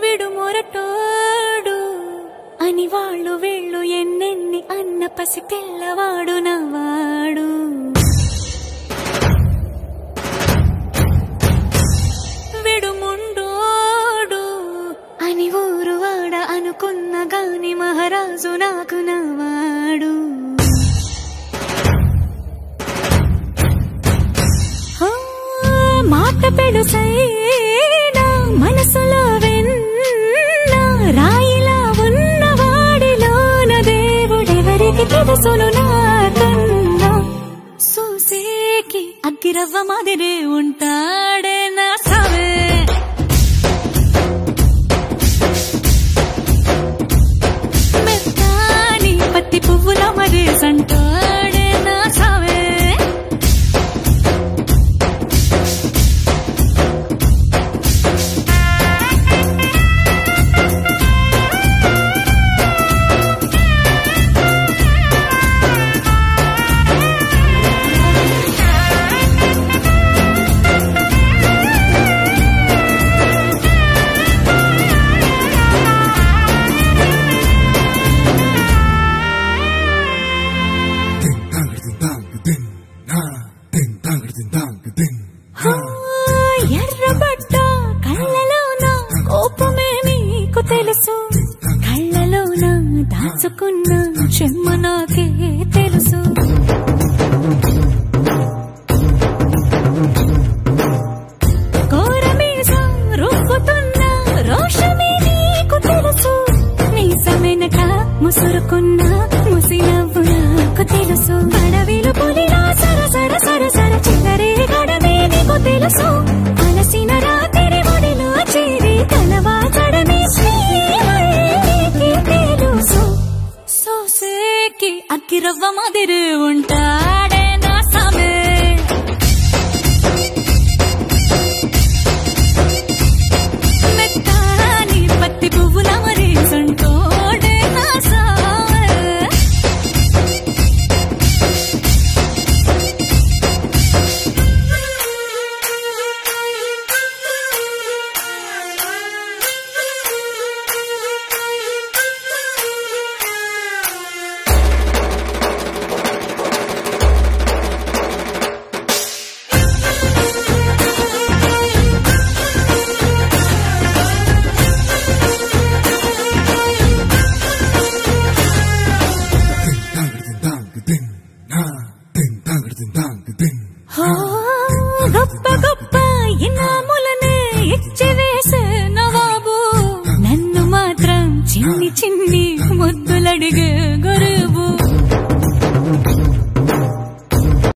విడుమొరటోడు అని వాళ్ళు వీళ్ళు ఎన్నెన్ని అన్న పసి పిల్లవాడు నవ్వాడు. విడుముండోడు అని ఊరు వాడ అనుకున్న గాని మహారాజు నాకు నవ్వాడు. మాట పెడుసైనా మనసులో వెన్న రాయిలా ఉన్నవాడిలోన దేవుడెవరికి తెలుసును నాకన్నా. సూసేకి అగ్గిరవ్వ మాదిరే ఉంటాడే నా సావే. మెత్తాని పత్తి పువ్వుల మరేసంటాడే నా సావే. ఎర్రబడ్డ కళ్ళలోన కోపమే నీకు తెలుసు, కళ్ళలోన దాచుకున్న చెమ్మ నాకే తెలుసు. కోరమీసం రూపుతున్న రోషమే నీకు తెలుసు, మీసమెనక ముసురుకున్న ముసినవ్వు నాకు తెలుసు. అడవిలు పులిలా సరసర సరసర చిల్లరే గడమే నీకు తెలుసు, అలసిన రాత్రి ఒడిలో చేరి కలవాచడమే శ్రీకి తెలుసు. సోసేకి అగ్గిరవ్వ మాదిరి ఉంటాడే నా సామే. మెత్తాని పత్తి పువ్వుల మరేసంటోడే నా సామే. గొప్ప గొప్ప ఇనాములనే ఇచ్చి వేసే నవాబు, నన్ను మాత్రం చిన్ని చిన్ని ముద్దులడిగే గురువు.